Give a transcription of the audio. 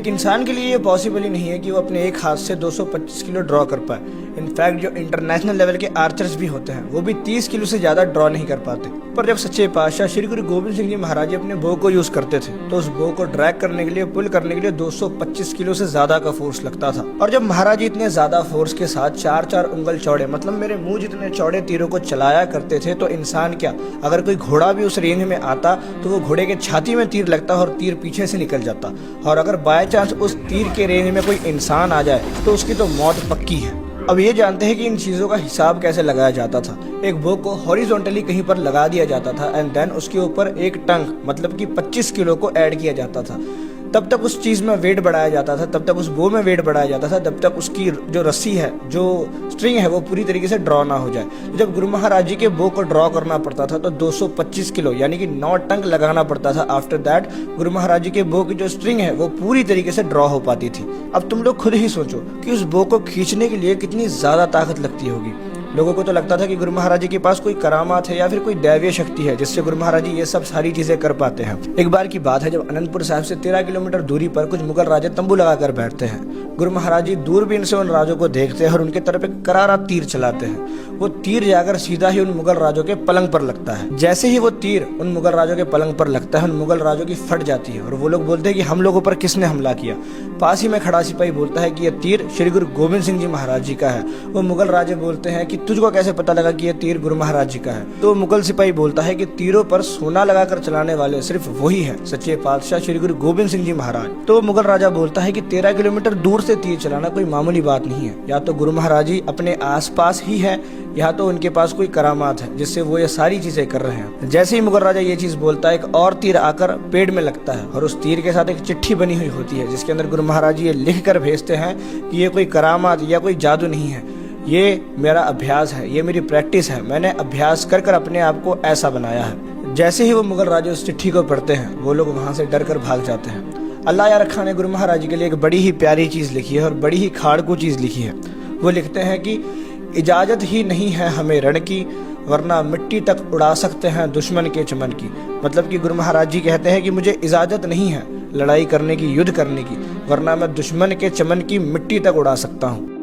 एक इंसान के लिए ये पॉसिबल ही नहीं है कि वो अपने एक हाथ से 225 किलो ड्रॉ कर पाए। इनफैक्ट जो इंटरनेशनल लेवल के आर्चर्स भी होते हैं वो भी 30 किलो से ज़्यादा ड्रॉ नहीं कर पाते। पर जब सच्चे पातशाह श्री गुरु गोबिंद सिंह जी महाराज अपने बो को यूज़ करते थे तो उस बो को ड्रैग करने के लिए, पुल करने के लिए 225 किलो से ज़्यादा का फोर्स लगता था। और जब महाराज इतने ज़्यादा फोर्स के साथ 4-4 उंगल चौड़े, मतलब मेरे मुंह जितने चौड़े तीरों को चलाया करते थे तो इंसान क्या, अगर कोई घोड़ा भी उस रेंज में आता तो वो घोड़े के छाती में तीर लगता और तीर पीछे से निकल जाता। और अगर बाय चांस उस तीर के रेंज में कोई इंसान आ जाए तो उसकी तो मौत पक्की है। अब ये जानते हैं कि इन चीज़ों का हिसाब कैसे लगाया जाता था। एक बो को हॉरिजॉन्टली कहीं पर लगा दिया जाता था एंड देन उसके ऊपर एक टंग मतलब कि 25 किलो को ऐड किया जाता था। तब तक उस चीज़ में वेट बढ़ाया जाता था, तब तक उस बो में वेट बढ़ाया जाता था, तब तक उसकी जो रस्सी है, जो स्ट्रिंग है वो पूरी तरीके से ड्रॉ ना हो जाए। तो जब गुरु महाराज जी के बो को ड्रॉ करना पड़ता था तो 225 किलो यानी कि 9 टंग लगाना पड़ता था। आफ्टर दैट गुरु महाराज जी के बो की जो स्ट्रिंग है वो पूरी तरीके से ड्रॉ हो पाती थी। अब तुम लोग खुद ही सोचो कि उस बो को खींचने के लिए कितनी ज़्यादा ताकत लगती होगी। लोगों को तो लगता था कि गुरु महाराज जी के पास कोई करामात है या फिर कोई दैवीय शक्ति है जिससे गुरु महाराज जी ये सब सारी चीजें कर पाते हैं। एक बार की बात है जब अनंतपुर साहिब से 13 किलोमीटर दूरी पर कुछ मुगल राजे तंबू लगाकर बैठते हैं। गुरु महाराज जी दूरबीन से उन राजों को देखते हैं और उनके तरफ एक करारा तीर चलाते हैं। वो तीर जाकर सीधा ही उन मुगल राजों के पलंग पर लगता है। जैसे ही वो तीर उन मुगल राजों के पलंग पर लगता है उन मुगल राजों की फट जाती है और वो लोग बोलते हैं कि हम लोगों पर किसने हमला किया। पास ही में खड़ा सिपाही बोलता है कि यह तीर श्री गुरु गोबिंद सिंह जी महाराज जी का है। वो मुगल राजे बोलते हैं कि तुझको कैसे पता लगा कि यह तीर गुरु महाराज जी का है। तो मुगल सिपाही बोलता है कि तीरों पर सोना लगाकर चलाने वाले सिर्फ वही है सच्चे पातशाह श्री गुरु गोबिंद सिंह जी महाराज। तो मुगल राजा बोलता है कि 13 किलोमीटर दूर से तीर चलाना कोई मामूली बात नहीं है। या तो गुरु महाराज जी अपने आसपास ही है या तो उनके पास कोई करामात है जिससे वो ये सारी चीजें कर रहे हैं। जैसे ही मुगल राजा ये चीज बोलता है एक और तीर आकर पेड़ में लगता है और उस तीर के साथ एक चिट्ठी बनी हुई होती है जिसके अंदर गुरु महाराज जी ये लिख कर भेजते हैं कि ये कोई करामात या कोई जादू नहीं है, ये मेरा अभ्यास है, ये मेरी प्रैक्टिस है, मैंने अभ्यास कर कर अपने आप को ऐसा बनाया है। जैसे ही वो मुगल राजा उस चिट्ठी को पढ़ते हैं वो लोग वहां से डर कर भाग जाते हैं। अल्लाह या रखा ने गुरु महाराज जी के लिए एक बड़ी ही प्यारी चीज लिखी है और बड़ी ही खाड़कू चीज लिखी है। वो लिखते हैं कि इजाजत ही नहीं है हमें रण की, वरना मिट्टी तक उड़ा सकते हैं दुश्मन के चमन की। मतलब कि गुरु महाराज जी कहते हैं कि मुझे इजाजत नहीं है लड़ाई करने की, युद्ध करने की, वरना मैं दुश्मन के चमन की मिट्टी तक उड़ा सकता हूँ।